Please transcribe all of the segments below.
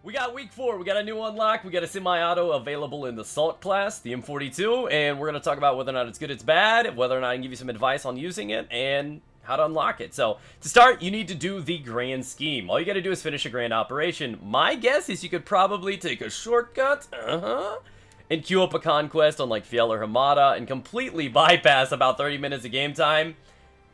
We got week 4, we got a new unlock, we got a semi-auto available in the Salt class, the M42, and we're going to talk about whether or not it's good, it's bad, whether or not I can give you some advice on using it, and how to unlock it. So, to start, you need to do the grand scheme. All you got to do is finish a grand operation. My guess is you could probably take a shortcut, and queue up a conquest on like Fiel or Hamada, and completely bypass about 30 minutes of game time,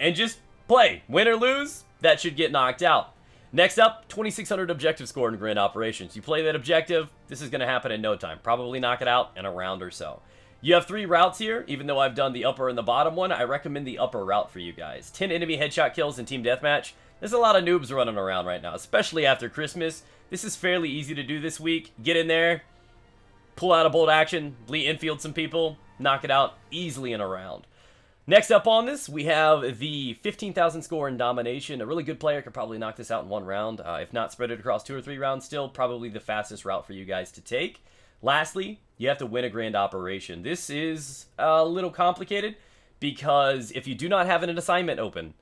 and just play. Win or lose, that should get knocked out. Next up, 2600 objective score in grand operations. You play that objective, this is going to happen in no time. Probably knock it out in a round or so. You have 3 routes here. Even though I've done the upper and the bottom one, I recommend the upper route for you guys. 10 enemy headshot kills in team deathmatch. There's a lot of noobs running around right now, especially after Christmas. This is fairly easy to do this week. Get in there, pull out a bolt action, Lee infield some people, knock it out easily in a round. Next up on this, we have the 15,000 score in domination. A really good player could probably knock this out in 1 round. If not, spread it across 2 or 3 rounds. Still, probably the fastest route for you guys to take. Lastly, you have to win a grand operation. This is a little complicated because if you do not have an assignment open,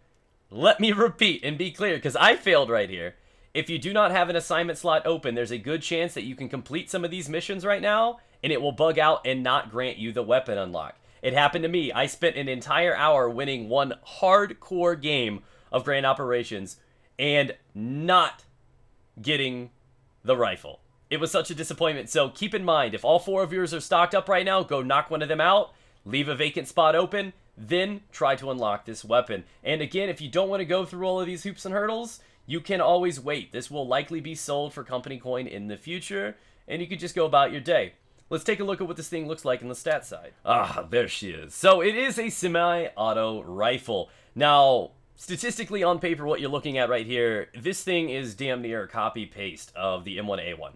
let me repeat and be clear because I failed right here. If you do not have an assignment slot open, there's a good chance that you can complete some of these missions right now and it will bug out and not grant you the weapon unlock. It happened to me. I spent an entire hour winning one hardcore game of Grand Operations and not getting the rifle. It was such a disappointment. So keep in mind, if all 4 of yours are stocked up right now, go knock one of them out, leave a vacant spot open, then try to unlock this weapon. And again, if you don't want to go through all of these hoops and hurdles, you can always wait. This will likely be sold for company coin in the future, and you can just go about your day. Let's take a look at what this thing looks like in the stat side. Ah, there she is. So it is a semi-auto rifle. Now, statistically on paper, what you're looking at right here, this thing is damn near a copy-paste of the M1A1.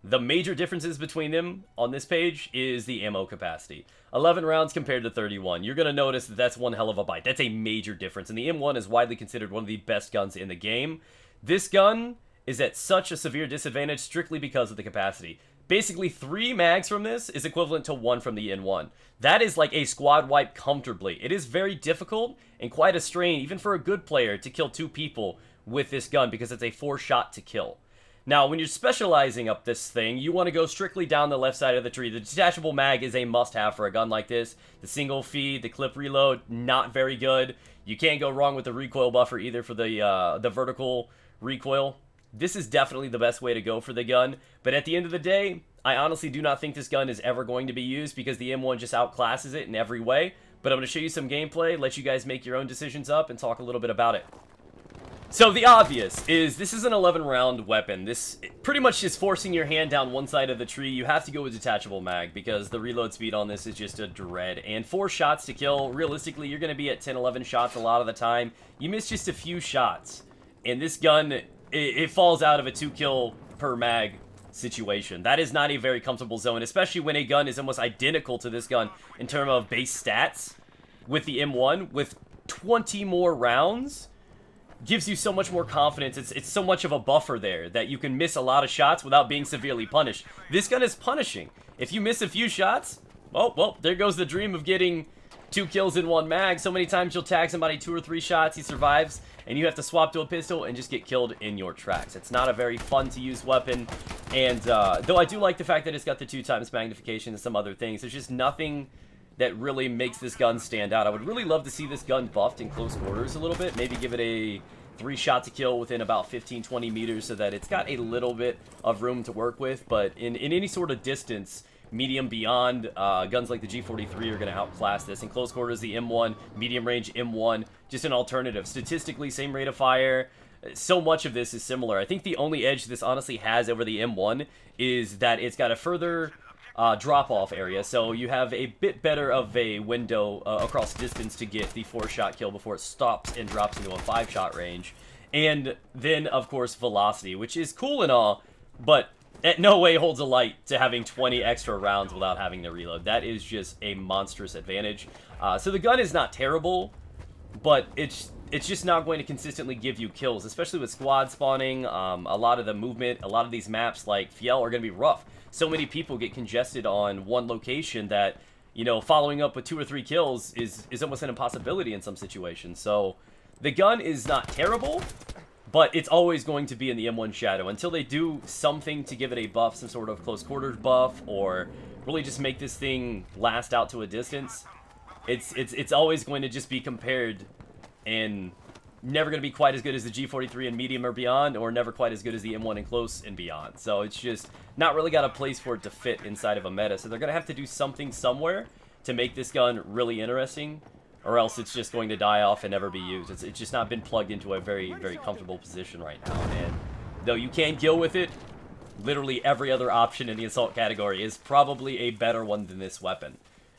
The major differences between them on this page is the ammo capacity. 11 rounds compared to 31. You're going to notice that that's one hell of a bite. That's a major difference. And the M1 is widely considered one of the best guns in the game. This gun is at such a severe disadvantage strictly because of the capacity. Basically, 3 mags from this is equivalent to 1 from the N1. That is like a squad wipe comfortably. It is very difficult and quite a strain, even for a good player, to kill 2 people with this gun because it's a 4-shot to kill. Now, when you're specializing up this thing, you want to go strictly down the left side of the tree. The detachable mag is a must-have for a gun like this. The single feed, the clip reload, not very good. You can't go wrong with the recoil buffer either for the vertical recoil. This is definitely the best way to go for the gun, but at the end of the day, I honestly do not think this gun is ever going to be used because the M1 just outclasses it in every way, but I'm going to show you some gameplay, let you guys make your own decisions up, and talk a little bit about it. So the obvious is this is an 11-round weapon. This pretty much is forcing your hand down one side of the tree. You have to go with detachable mag because the reload speed on this is just a dread, and 4 shots to kill, realistically, you're going to be at 10-11 shots a lot of the time. You miss just a few shots, and this gun, it falls out of a 2-kill per mag situation. That is not a very comfortable zone, especially when a gun is almost identical to this gun in terms of base stats with the M1, with 20 more rounds. Gives you so much more confidence. It's so much of a buffer there that you can miss a lot of shots without being severely punished. This gun is punishing. If you miss a few shots, oh, well, there goes the dream of getting 2 kills in 1 mag. So many times you'll tag somebody 2 or 3 shots, he survives, and you have to swap to a pistol and just get killed in your tracks. It's not a very fun to use weapon, and though I do like the fact that it's got the 2x magnification and some other things, there's just nothing that really makes this gun stand out. I would really love to see this gun buffed in close quarters a little bit, maybe give it a 3-shot to kill within about 15-20 meters so that it's got a little bit of room to work with, but in any sort of distance, medium beyond, guns like the G43 are going to outclass this. In close quarters, the M1, medium range M1, just an alternative. Statistically, same rate of fire. So much of this is similar. I think the only edge this honestly has over the M1 is that it's got a further drop-off area, so you have a bit better of a window across distance to get the 4-shot kill before it stops and drops into a 5-shot range. And then, of course, velocity, which is cool and all, but it no way holds a light to having 20 extra rounds without having to reload. That is just a monstrous advantage. So the gun is not terrible, but it's just not going to consistently give you kills, especially with squad spawning. A lot of the movement, a lot of these maps like Fiel are going to be rough. So many people get congested on one location that, you know, following up with 2 or 3 kills is almost an impossibility in some situations. So the gun is not terrible, but it's always going to be in the M1 Shadow until they do something to give it a buff, some sort of close quarters buff, or really just make this thing last out to a distance. It's always going to just be compared, and never going to be quite as good as the G43 in medium or beyond, or never quite as good as the M1 in close and beyond. So it's just not really got a place for it to fit inside of a meta. So they're going to have to do something somewhere to make this gun really interesting, or else it's just going to die off and never be used. It's just not been plugged into a very, very comfortable position right now. And though you can kill with it, literally every other option in the assault category is probably a better one than this weapon.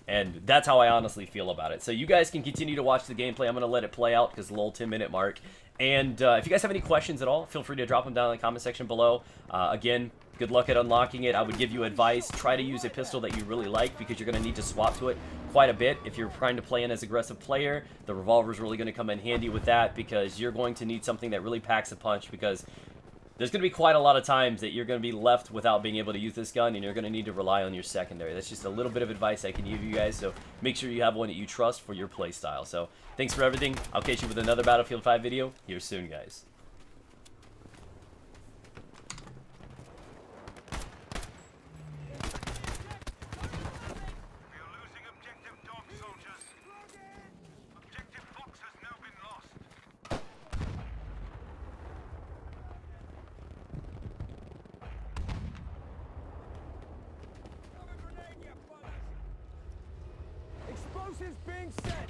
And that's how I honestly feel about it. So you guys can continue to watch the gameplay. I'm going to let it play out because the little 10-minute mark. And if you guys have any questions at all, feel free to drop them down in the comment section below. Again, good luck at unlocking it. I would give you advice. Try to use a pistol that you really like because you're going to need to swap to it quite a bit. If you're trying to play in as aggressive player, the revolver is really going to come in handy with that because you're going to need something that really packs a punch, because there's going to be quite a lot of times that you're going to be left without being able to use this gun, and you're going to need to rely on your secondary. That's just a little bit of advice I can give you guys, so make sure you have one that you trust for your play style. So thanks for everything. I'll catch you with another Battlefield 5 video here soon, guys. Explosives being set!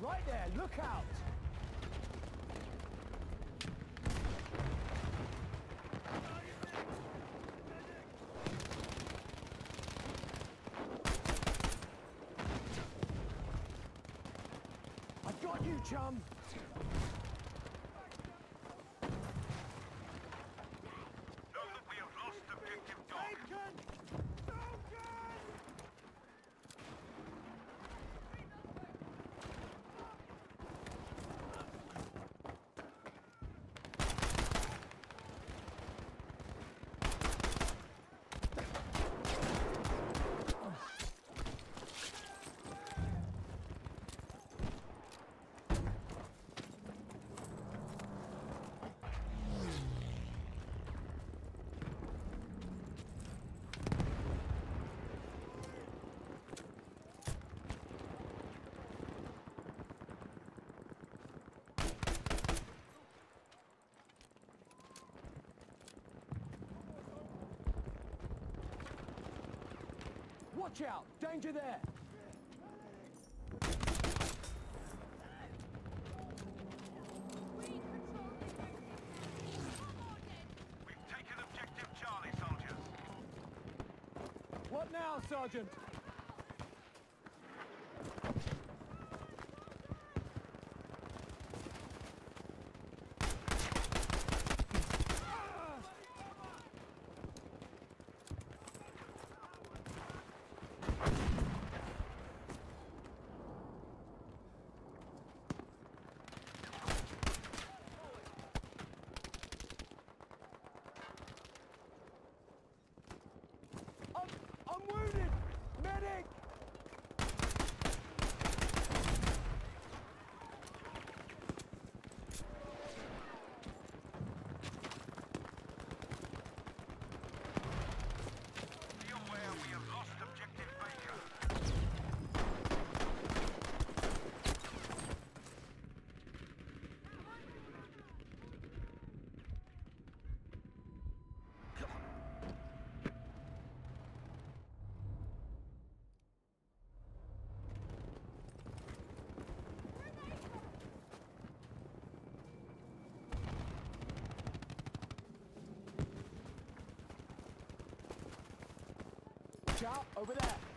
Right there, look out! I've got you, chum! Watch out! Danger there! We've taken objective Charlie, soldiers. What now, Sergeant? I'm wounded! Medic! Be aware we have lost objective Baker. Watch out, over there!